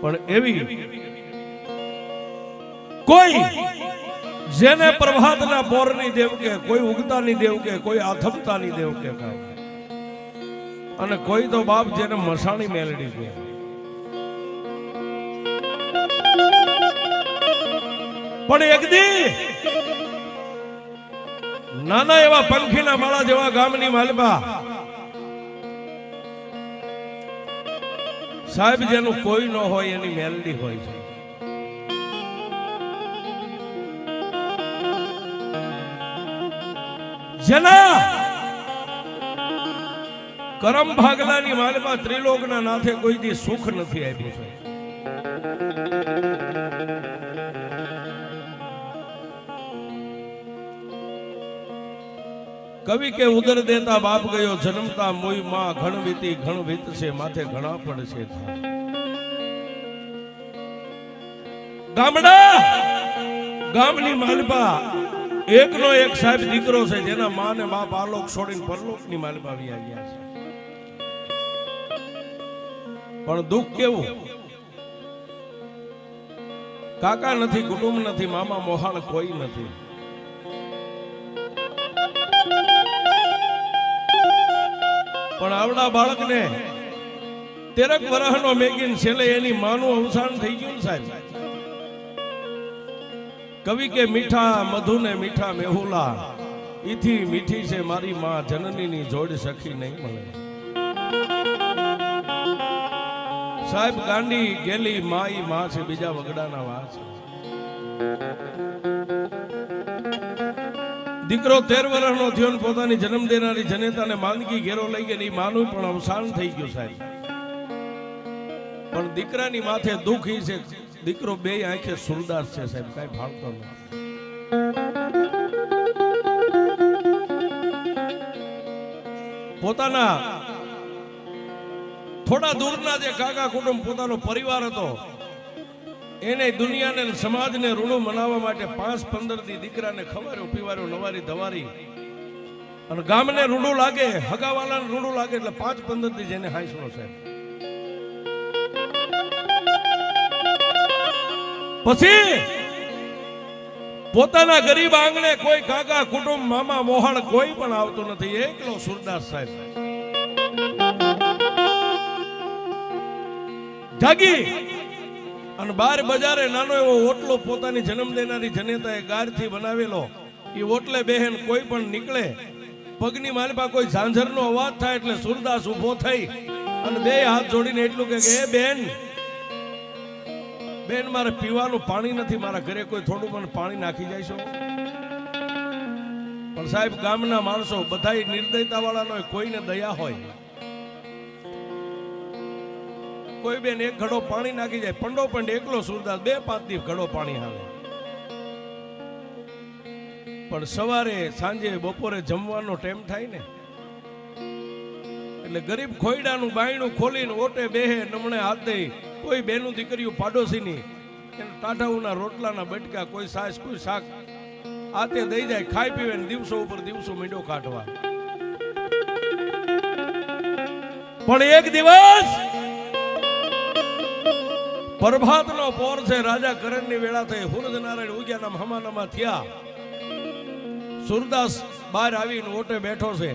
પણ એવી કોઈ જેને પ્રભાતના પોરની દેવ કે, કોઈ ઉગતાની દેવ કે, કોઈ આથમતાની દેવ કે, અને કોઈ તો બાપ જેને મસાણી મેલડી કે. પણ એક દી નાના એવા પંખીના માળા જેવા ગામની માલબા સાહેબ જેનું કોઈ ન હોય એની મેલડી હોય છે. જેના કરમ ભાગલાની માલબા ત્રિલોકના નાથે કોઈ દી સુખ નથી આપ્યું છે. કવિ કે ઉદર દેતા બાપ ગયો જન્મતા મોઈ માં ઘણ વીતી ઘણ વીતશે માથે ઘણા પડશે. ગામડા ગામની માલબા એકનો એક સાહેબ દીકરો છે જેના માં ને બાપ આલોક છોડીને પરલોકની માલબા આવી ગયા છે. પણ દુઃખ કેવું, કાકા નથી, કુટુંબ નથી, મામા મોહાણ કોઈ નથી. પણ આવડા બાળકને 13 વર્ષનો મેગીન છેલ્લે એની માનું અવસાન થઈ ગયું સાહેબ. કવિ કે મીઠા મધુ ને મીઠા મેહુલા ઈથી મીઠી છે મારી માં જનનીની જોડ સખી નહીં મળે. સાહેબ ગાંડી ગેલી માઈ માં છે બીજા વગડાના વા છે. દીકરો 13 વર્ષનો થયો ને પોતાની જન્મ દેનારી જનેતાને માંદગી ઘેરો લઈ ગઈ, માનું પણ અવસાન થઈ ગયું સાહેબ. પણ દીકરાની માથે દુઃખ ઈ છે, દીકરો બે આંખે સુરદાસ છે સાહેબ, કઈ ફાળતો નથી. પોતાના થોડા દૂરના જે કાકા કુટુંબ પોતાનો પરિવાર હતો એને દુનિયાને સમાજને ઋણું મનાવવા માટે 5-15 દી દીકરાને ખવાર્યો પીવાર્યો નવારી ધવારી, અને ગામને રૂડું લાગે, હગાવાલાને રૂડું લાગે એટલે 5-15 દી જેને હાંસણો સાહેબ. પછી પોતાના ગરીબ આંગણે કોઈ કાકા કુટુંબ મામા મોહાણ કોઈ પણ આવતું નથી, એકલો સુરદાસ સાહેબ જાગી અને 12 બજારે નાનો એવો ઓટલો પોતાની જન્મ દેનારી જનેતાએ ગારથી બનાવેલો, એ ઓટલે બેહેન કોઈ પણ નીકળે, પગની માલપા કોઈ ઝાંઝરનો અવાજ થાય એટલે સુરદાસ ઊભો થઈ અને 2 હાથ જોડીને એટલું કે એ બેન બેન મારે પીવાનું પાણી નથી, મારા ઘરે કોઈ થોડું પણ પાણી નાખી જાય છો. પણ સાહેબ ગામના માણસો બધાય નિર્દયતા વાળાનો કોઈને દયા હોય, કોઈ બેન એક ઘડો પાણી નાખી જાય, પંડો પણ એકલો સુરદાસ 2-5 દી ઘડો પાણી હાલે. પણ સવારે સાંજે બપોરે જમવાનો ટાઈમ થાય ને એટલે ગરીબ ખોયડાનું બાયણું ખોલીને ઓટે બેહે, નમણે હાથ દઈ, કોઈ બેનું દીકરીઓ પાડોશીની એને ટાઢાઉના રોટલાના બટકા, કોઈ સાસ કોઈ શાક આતે દઈ જાય, ખાઈ પીવે ને દિવસો ઉપર દિવસો મીંડો કાઢવા. પણ એક દિવસ પ્રભાતનો પોર છે, રાજા કરણની વેળા થઈ, સૂરજ નારાયણ ઉગ્યાના હમાનામાં થયા. સુરદાસ બહાર આવીને ઓટે બેઠો છે,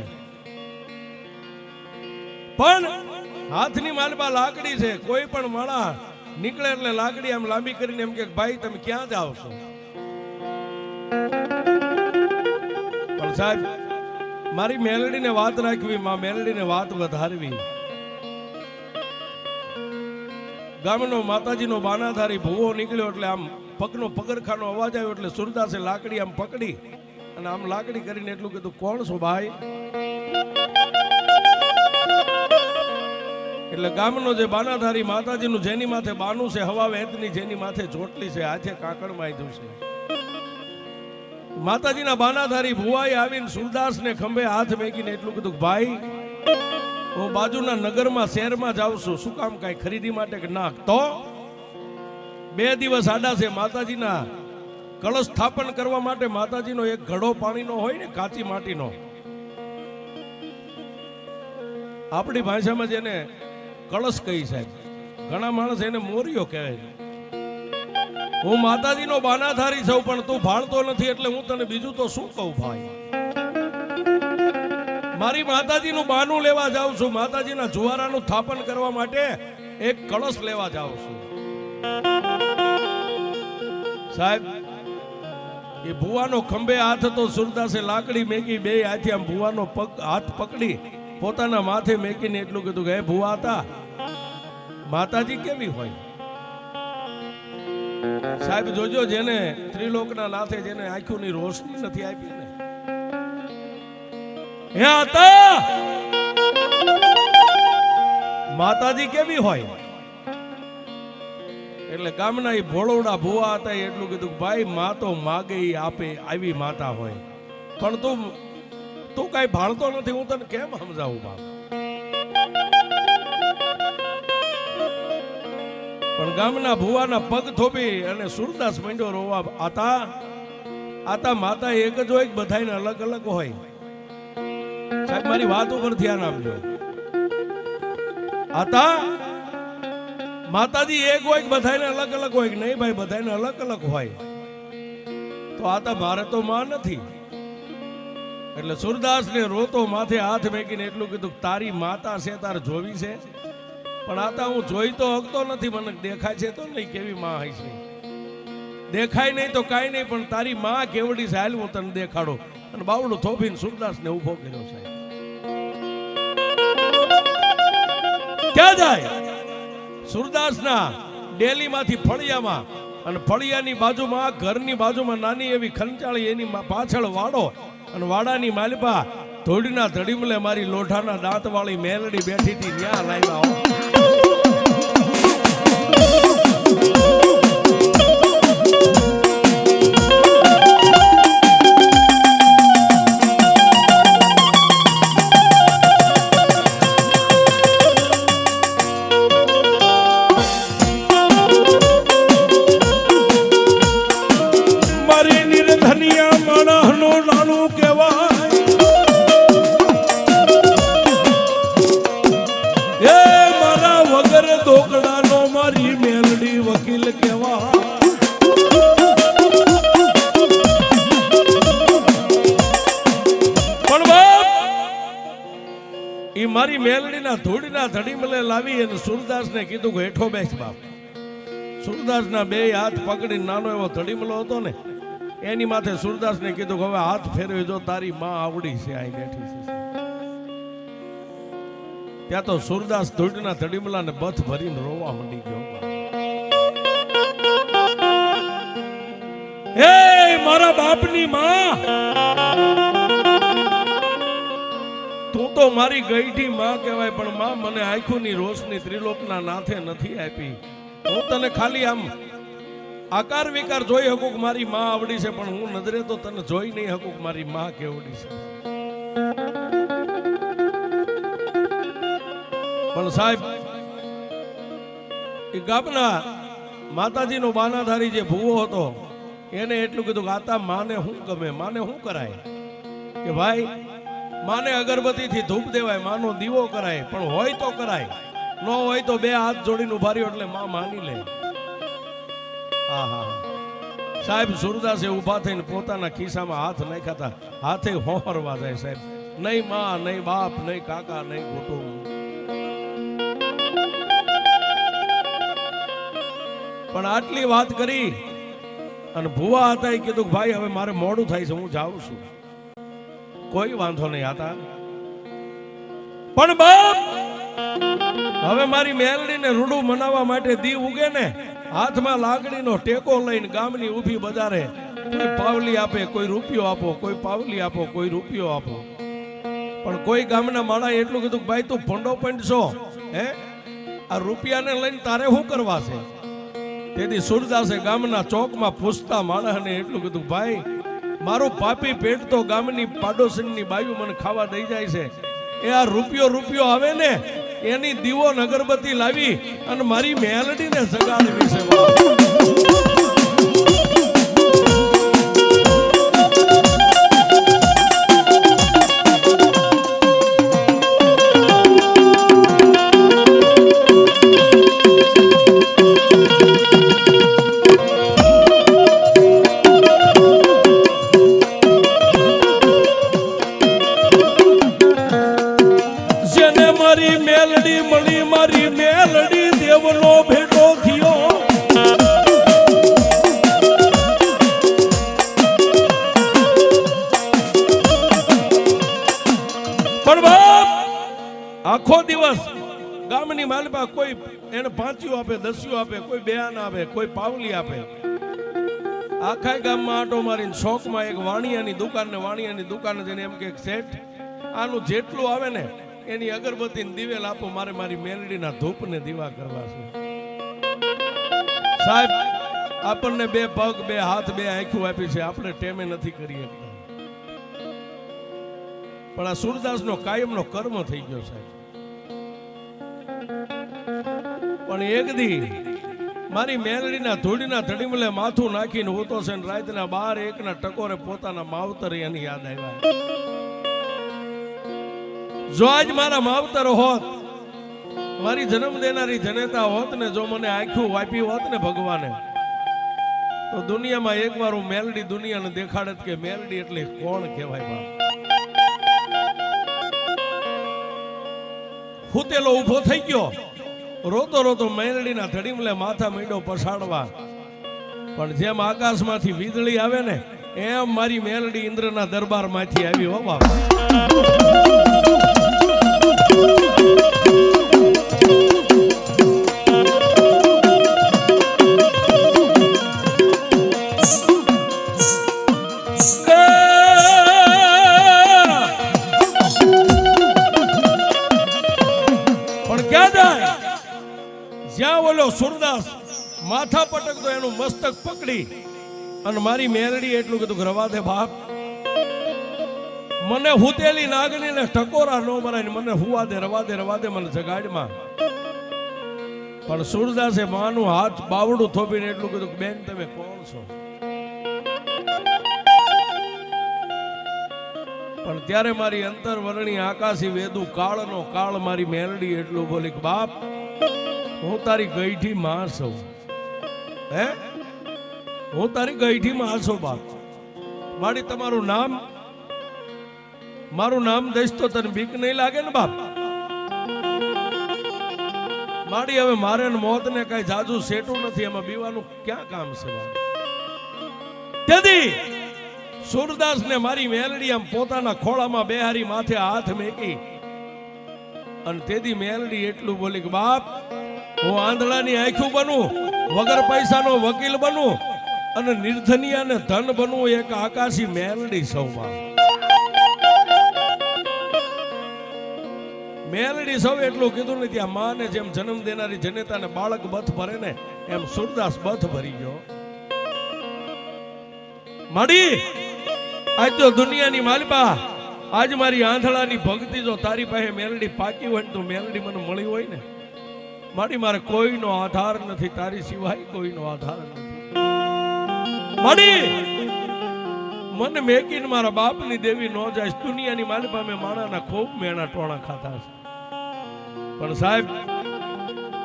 પણ હાથની માલબા લાકડી છે. કોઈ પણ માળા નીકળે એટલે લાકડી આમ લાંબી કરીને એમ કે ભાઈ તમે ક્યાં જાવ છો? પણ સાહેબ મારી મેલડીને વાત રાખવી, માં મેલડીને વાત વધારવી. ગામનો માતાજીનો બાનાધારી ભૂવો નીકળ્યો એટલે આમ પગનો પગરખાનો અવાજ આવ્યો એટલે સુરદાસે લાકડી આમ પકડી અને આમ લાકડી કરીને એટલું કીધું કોણ છો ભાઈ? એટલે ગામનો જે બાનાધારી માતાજીનું જેની માથે બાનું છે, હવા વેતની જેની માથે ચોટલી છે, હાથે કાકડ માયધું છે, માતાજીના બાનાધારી ભુવાએ આવીને સુરદાસને ખંભે હાથ મેકીને એટલું કીધું ભાઈ હું બાજુના નગરમાં શહેરમાં જાઉં છું, શું કામ કાંઈ ખરીદી માટે કે ના? તો 2 દિવસ આડા છે, માતાજીના કળશ સ્થાપન કરવા માટે માતાજીનો એક ઘડો પાણીનો હોય ને, કાચી માટીનો, આપણી ભાષામાં જેને કળશ કહી સાહેબ, ઘણા માણસ એને મોરિયો કહે છે. હું માતાજીનો બાનાધારી છું પણ તું ભાળતો નથી એટલે હું તને બીજું તો શું કહું ભાઈ. મારી માતાજીનું બાનું લેવા જાઉં છું, માતાજીના જુવારાનું સ્થાપન કરવા માટે એક કળશ લેવા જાઉં છું. સાહેબ એ ભુવાનો ખંભે હાથ હતો, સુરદાસે લાકડી મેકી, બે હાથે આમ ભુવાનો પગ હાથ પકડી પોતાના માથે મેકીને એટલું કીધું કે હે ભુવા હતા, માતાજી કેવી હોય? સાહેબ જોજો, જેને ત્રિલોકના નાથે જેને આંખોની રોશની નથી આપી ને, હે હતા માતાજી કેવી હોય? એટલે ગામના એ ભોળવડા ભુવા હતા એટલું કીધું ભાઈ માં તો માગે ઈ આપે આવી માતા હોય, પણ તું કઈ ભાળતો નથી, હું તને કેમ સમજાવું બાપ? પણ ગામના ભુવાના પગ થોપી અને સુરદાસ મંડ્યો રોવા. આતા માતા એક જ હોય, બધાને અલગ અલગ હોય. સાહેબ મારી વાત ઉપર ધ્યાન આપજો. આતા માતાજી એક હોય, બધાને અલગ અલગ હોય? નહીં ભાઈ, બધાને અલગ અલગ હોય. તો આતા મારે તો માં નથી. એટલે સુરદાસ ને રોતો માથે હાથ મેકીને એટલું કીધું તારી માતા છે, તાર જોવી છે? પણ આતા હું જોઈ તો હકતો નથી, મને દેખાય છે તો નહીં કેવી માં હોય છે. દેખાય નહીં તો કાંઈ નહીં, પણ તારી માં કેવડી છે હાલ હું તને દેખાડો. અને બાવડું થોભીને સુરદાસ ને ઉભો કર્યો. સાહેબ ક્યાં જાય? સુરદાસના ડેલીમાંથી ફળિયામાં, અને ફળિયાની બાજુમાં ઘરની બાજુમાં નાની એવી ખંચાળી, એની પાછળ વાડો, અને વાડાની માલપા ધોડીના ધડીમલે મારી લોઢાના દાંત વાળી મેલડી બેઠી હતી. ત્યાં લાવ્યા. મારી મેલડીના ધૂળના ધડીમલે લાવી અને સુરદાસને કીધું કે હેઠો બેસ બાપ. સુરદાસના બે હાથ પકડીને નાનો એવો ધડીમલો હતો ને એની માથે સુરદાસને કીધું કે હવે હાથ ફેરવી જો, તારી માં આવડી છે અહીં બેઠી છે. ત્યાં તો સુરદાસ ધૂળના ધડીમલાને બથ ભરીને રોવા માંડી ગયો. હે મારા બાપની માં, તું તો મારી ગઈઠી માં કહેવાય, પણ માં મને આંખોની રોશની ત્રિલોકના નાથે નથી આપી. હું તને ખાલી આમ આકાર વિકાર જોઈ શકું મારી માં આવડી છે, પણ હું નજરે તો તને જોઈ નહીં શકું મારી માં કેવડી છે. પણ સાહેબ એ ગામના માતાજીનો બાનાધારી જે ભૂવો હતો એને એટલું કીધું કે આતા માને શું ગમે, માને શું કરાય? કે ભાઈ માને અગરબત્તીથી ધૂપ દેવાય, માનો દીવો કરાય, પણ હોય તો કરાય, ન હોય તો બે હાથ જોડીને ઉભા રહ્યો એટલે માં માની લે. સાહેબ સુરદાસે ઉભા થઈને પોતાના ખિસ્સામાં હાથ નાખ્યા, હાથે હોહરવા જાય. સાહેબ નહીં માં, નહીં બાપ, નહીં કાકા, નહીં કુટુંબ. પણ આટલી વાત કરી અને ભુવા હતા એ કીધું ભાઈ હવે મારે મોડું થાય છે, હું જાઉં છું. કોઈ વાંધો નહીં હતા, પણ બાપ હવે મારી મેલડીને રૂડું મનાવવા માટે દી ઉગે ને, હાથમાં લાકડીનો ટેકો લઈને ગામની ઊભી બજારે કોઈ પાવલી આપે, કોઈ રૂપિયો આપો, કોઈ પાવલી આપો, કોઈ રૂપિયો આપો. પણ કોઈ ગામના માળાએ એટલું કીધું ભાઈ તું ભંડો પંડશો, હે આ રૂપિયાને લઈને તારે શું કરવા છે? તેથી સુરદાસે ગામના ચોકમાં પૂછતા માણસને એટલું કીધું ભાઈ મારું પાપી પેટ તો ગામની પાડોશીની બાયુ મને ખાવા દઈ જાય છે, એ આ રૂપિયો આવે ને એની દીવો અગરબત્તી લાવી અને મારી મેલડીને જગાડવી છે. માલપા કોઈ એને પાંચીઓ આપે, દસિયો આપે, કોઈ બેન આપે, કોઈ પાવલી આપે. આખા ગામમાં આટો મારીને શોખમાં એક વાણિયાની દુકાને જઈને એમ કે શેઠ આનું જેટલું આવે ને એની અગરબત્તી દિવેલ આપો, મારે મારી મેલડીના ધૂપને દીવા કરવા છે. સાહેબ આપણને 2 પગ 2 હાથ 2 આંખો આપી છે, આપણે ટેમે નથી કરી શકતા. પણ આ સુરદાસનો કાયમનો કર્મ થઈ ગયો સાહેબ. પણ એક દી મારી મેલડીના ધૂળીના ધડીમલે માથું નાખીને હોતો છે ને રાતના 12-1 ટકોરે પોતાના માવતર એની યાદ આવ્યા. જો આજ મારા માવતર હોત, મારી જન્મ દેનારી જનેતા હોત ને, જો મને આંખું વાપી હોત ને ભગવાને, તો દુનિયામાં એકવાર હું મેલડી દુનિયાને દેખાડત કે મેલડી એટલે કોણ કહેવાય. બાપ હુતેલો ઊભો થઈ ગયો, રોતો રોતો મેલડીના ધડીમલે માથા માંડ્યો પછાડવા. પણ જેમ આકાશમાંથી વીજળી આવે ને એમ મારી મેલડી ઇન્દ્રના દરબારમાંથી આવી. હો બાપ જ્યાં ઓલો સુરદાસ માથા પટકતો એનું મસ્તક પકડી અને મારી મેલડી એટલું કીધું રવા દે બાપ, મને હુતેલી નાગણીને ટકોરા ન મરાય, મને હુવા દે, રવા દે મને જગાડમાં. પણ સુરદાસે માનું હાથ બાવડું થોપીને એટલું કીધું બેન તમે કોણ છો? પણ ત્યારે મારી અંતરવરણી આકાશી વેદુ કાળનો કાળ મારી મેલડી એટલું બોલી કે બાપ હું તારી ગઈઠી માં છું. હે હું તારી ગઈઠી માં છું બાપ. મારી તમારું નામ, મારું નામ દઈશ તો તને બીક નહીં લાગે ને બાપ? માડી હવે મારે મોત ને કઈ જાજુ સેટું નથી, એમાં બીવાનું ક્યાં કામ છે બાપ? તેથી સુરદાસ ને મારી મેલડી આમ પોતાના ખોળામાં બેહારી માથે હાથ મેકી અને તેથી મેલડી એટલું બોલી કે બાપ હું આંધળાની આંખું બનું, વગર પૈસાનો વકીલ બનું અને નિર્ધનિયાને ધન બનવું, એક આકાશી મેલડી સૌમાં. મેલડી સૌ એટલું કીધું નથી. આ માને જેમ જન્મ દેનારી જનેતાને બાળક બથ ભરે ને એમ સુરદાસ બથ ભરી ગયો. મળી આજ તો દુનિયાની માલિપા, આજ મારી આંધળાની ભક્તિ જો તારી પાસે મેલડી પાકી હોય તો મેલડી મને મળી હોય ને, મારી મારે કોઈનો આધાર નથી, તારી સિવાય કોઈનો આધાર નથી. મારી મને મેકીને મારા બાપની દેવી નો જાય. દુનિયાની માલિપા મેં માણાના ખૂબ મેણા ટોણા ખાતા છે. પણ સાહેબ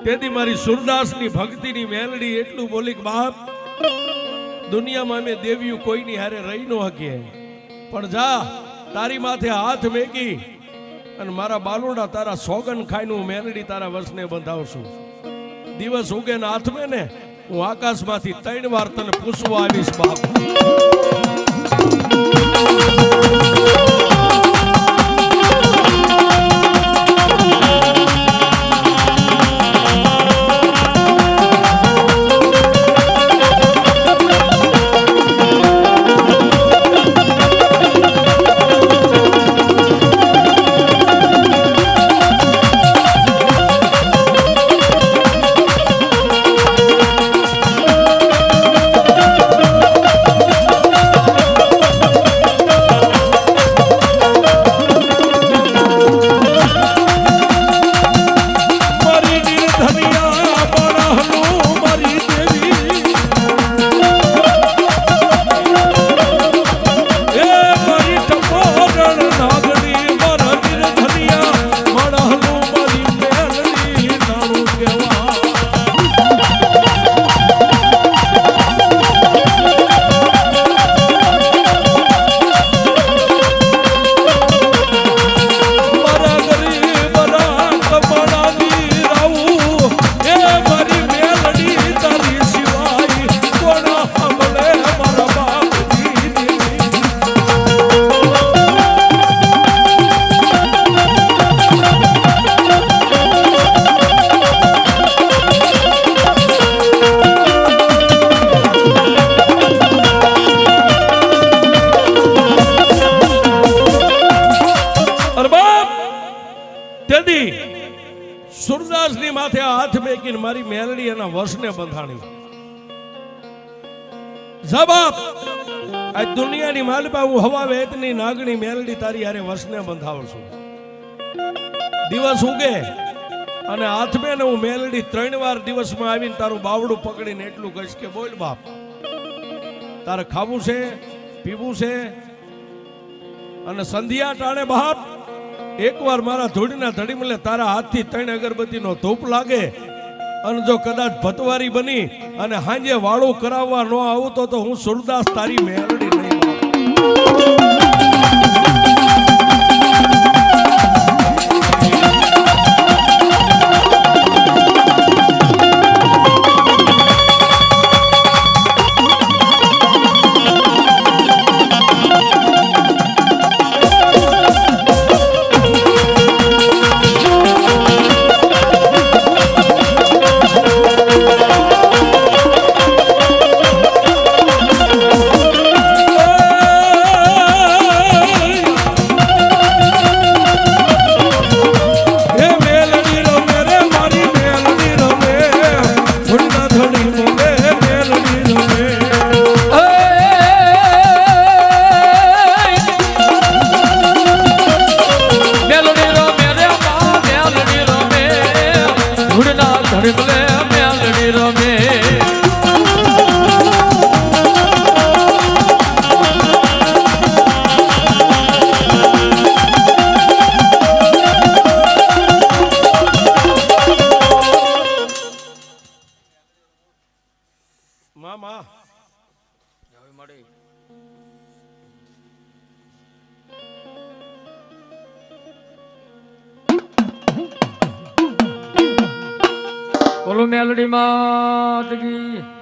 તેથી મારી સુરદાસની ભક્તિની મેલડી એટલું બોલી કે બાપ દુનિયામાં અમે દેવીઓ કોઈની હારે રહી ન શકીએ, પણ જા તારી માથે હાથ મેકી અને મારા બાલુડા તારા સોગન ખાઈને હું મેલડી તારા વસને બંધાવશું. દિવસ ઉગે ને હાથમે ને હું આકાશમાંથી 3 વાર તને પૂછવા આવીશ બાપ. વર્ષને બંધાણી. જવાબ આ દુનિયાની માલપા હું હવા વેતની નાગણી મેલડી તારી હારે વર્ષને બંધાવું છું. દિવસ ઉગે અને હાથમે ને હું મેલડી 3 વાર દિવસમાં આવીને તારું બાવડું પકડીને એટલું કહીશ કે બોલ બાપ, તારે ખાવું છે, પીવું છે, અને સંધ્યા ટાણે બાપ એકવાર મારા ધૂળીના ધડી મળે તારા હાથથી 3 અગરબત્તીનો ધૂપ લાગે અને જો કદાચ ભતવારી બની અને હાંજે વાળું કરાવવા ન આવતો તો હું સુરદાસ તારી મેલડી નહીં. બોલો મેલડી માત કી